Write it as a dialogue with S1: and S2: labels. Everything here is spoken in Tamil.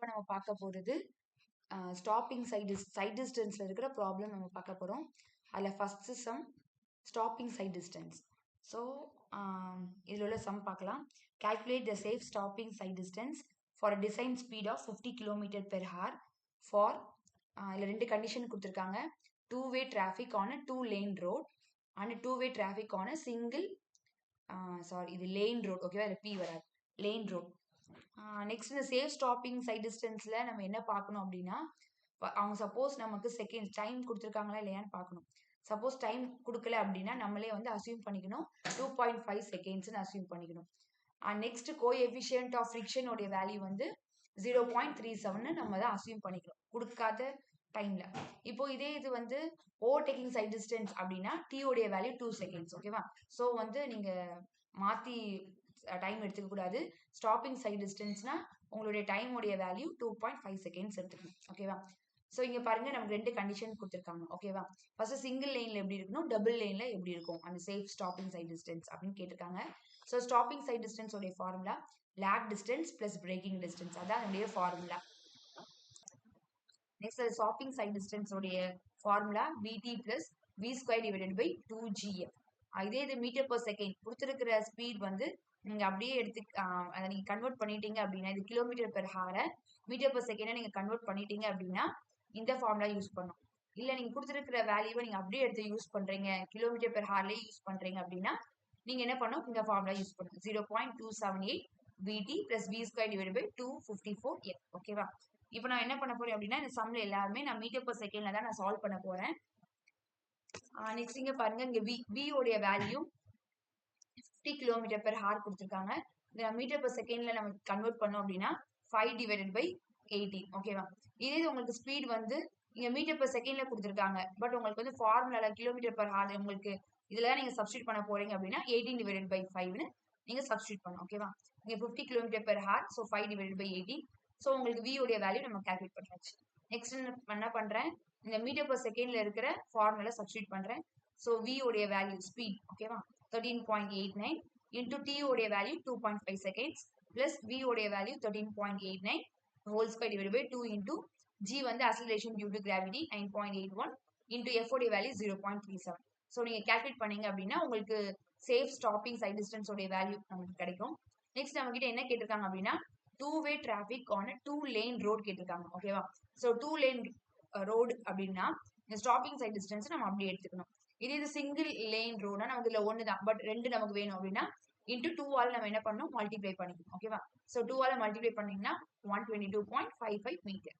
S1: இப்போ நம்ம பார்க்க போகிறது ஸ்டாப்பிங் சைட் டிஸ்டன்ஸில் இருக்கிற ப்ராப்ளம் நம்ம பார்க்க போகிறோம். அதில் first sum stopping sight distance. So இதில் உள்ள சம் பார்க்கலாம். calculate the safe stopping side distance for a design speed of 50 km/h for இதில் ரெண்டு கண்டிஷன் கொடுத்துருக்காங்க. 2-way traffic on a 2-lane road and 2-way traffic on a single இது லேன் ரோட். ஓகேவா, இல்லை பி வராது, லேன் ரோட். நெக்ஸ்ட் இந்த சேஃப் ஸ்டாப்பிங் சைட் டிஸ்டன்ஸில் நம்ம என்ன பார்க்கணும் அப்படின்னா, அவங்க சப்போஸ் நமக்கு செகண்ட் டைம் கொடுத்துருக்காங்களா இல்லையான்னு பார்க்கணும். சப்போஸ் டைம் கொடுக்கல அப்படின்னா நம்மளே வந்து அசியூம் பண்ணிக்கணும் 2.5 செகண்ட்ஸ்னு அசியூம் பண்ணிக்கணும். நெக்ஸ்ட் கோஎஃபிஷியன்ட் ஆஃப் ஃப்ரிக்ஷனோடைய வேல்யூ வந்து 0.37 நம்ம தான் அசியூம் பண்ணிக்கணும் கொடுக்காத டைம்ல. இப்போ இதே இது வந்து ஓவர்டேக்கிங் சைட் டிஸ்டன்ஸ் அப்படின்னா டி உடைய வேல்யூ 2 செகண்ட்ஸ். ஓகேவா, ஸோ வந்து நீங்க மாத்தி டைம் எடுத்துக்க கூடாது. ஸ்டாப்பிங் சைட் டிஸ்டன்ஸ்னா உங்களுடைய டைம் உடைய வேல்யூ 2.5 செகண்ட்ஸ் எடுத்துக்கணும். ஓகேவா, ஸோ இங்க பாருங்க நமக்கு ரெண்டு கண்டிஷன் கொடுத்துருக்காங்க. ஓகேவா, ஃபர்ஸ்ட் சிங்கிள் லைன்ல எப்படி இருக்கணும், டபுள் லைன்ல எப்படி இருக்கும் அந்த சேஃப் ஸ்டாப்பிங் சைட் டிஸ்டன்ஸ் அப்படின்னு கேட்டிருக்காங்க. ஸோ ஸ்டாப்பிங் சைட் டிஸ்டன்ஸ் உடைய formula lag distance plus braking distance, அதான் அதனுடைய formula. Next stopping sight distance உடைய formula V T plus V square divided by 2gf. இதே இது மீட்டர் பர் செகண்ட் கொடுத்துருக்கிற ஸ்பீட் வந்து நீங்க அப்படியே எடுத்து அதை நீங்க கன்வெர்ட் பண்ணிட்டீங்க அப்படின்னா, இது கிலோமீட்டர் பெர் ஹாரை மீட்டர் பர் செகண்டை நீங்க கன்வெர்ட் பண்ணிட்டீங்க அப்படின்னா இந்த ஃபார்முலா யூஸ் பண்ணும். இல்ல நீங்க கொடுத்துருக்கிற வேல்யூவை நீங்க அப்படியே எடுத்து யூஸ் பண்றீங்க, கிலோமீட்டர் பெர் ஹார்லயே யூஸ் பண்றீங்க அப்படின்னா நீங்க என்ன பண்ணும், இந்த ஃபார்முலா யூஸ் பண்ணும் 0.278 V T plus V square divided by 254 F. ஓகேவா, இப்போ நான் என்ன பண்ண போறேன் அப்படின்னா இந்த சம்ல எல்லாருமே நான் மீட்டர் பர் செகண்ட்ல தான் நான் சால்வ் பண்ண போறேன். நெக்ஸ்ட் இங்க பாருங்க, இங்க வி உடைய வேல்யூ 50 km/h கொடுத்துருக்காங்க. இதை மீட்டர் பர் செகண்ட்ல நம்ம கன்வெர்ட் பண்ணோம் அப்படின்னா 5 டிவைடட் பை 18. ஓகேவா, இதே உங்களுக்கு ஸ்பீட் வந்து இங்க மீட்டர் பர் செகண்ட்ல கொடுத்துருக்காங்க, பட் உங்களுக்கு வந்து ஃபார்முலால கிலோமீட்டர் பர் ஹார் உங்களுக்கு இதுல நீங்க சப்ஸ்டியூட் பண்ண போறீங்க அப்படின்னா 18 டிவைடட் பை 5ன்னு நீங்க சப்ஸ்டியூட் பண்ணணும். ஓகேவா, இங்க 50 km/h, so 5 divided by 18. So உங்களுக்கு வி உடைய வேல்யூ நம்ம கால்குலேட் பண்ணியாச்சு. நெக்ஸ்ட் என்ன பண்றேன், இந்த மீட்டர் பர் செகண்ட்ல இருக்கிற ஃபார்முலா சப்ஸ்டியூட் பண்றேன். ஸோ வி உடைய வேல்யூ ஸ்பீட், ஓகேவா, 13.89 into t உடைய வேல்யூ 2.5 செகண்ட்ஸ் பிளஸ் v உடைய value 13.89 whole square divided by 2 into g வந்து acceleration due to gravity 9.81 into f உடைய வேல்யூ 0.37. ஸோ நீங்க கால்குலேட் பண்ணீங்க அப்படின்னா உங்களுக்கு சேஃப் ஸ்டாப்பிங் சைட் டிஸ்டன்ஸ் உடைய வேல்யூ நமக்கு கிடைக்கும். நெக்ஸ்ட் நம்ம கிட்ட என்ன கேட்டிருக்காங்க அப்படின்னா 2-way traffic on a 2-lane road கேட்டிருக்காங்க. ஓகேவா, ஸோ 2-lane ரோடு அப்படின்னா இந்த ஸ்டாப்பிங் சைட் டிஸ்டன்ஸ் நம்ம அப்படியே எடுத்துக்கணும். இது சிங்கிள் லேன் ரோட்னா நமக்கு இதுல ஒன்று தான், பட் ரெண்டு நமக்கு வேணும் அப்படின்னா இன்டூ 2 நம்ம என்ன பண்ணணும், மல்டிப்ளை பண்ணிக்கணும். ஓகேவா, ஸோ 2 மல்டிப்ளை பண்ணீங்கன்னா 122.55 மீட்டர்.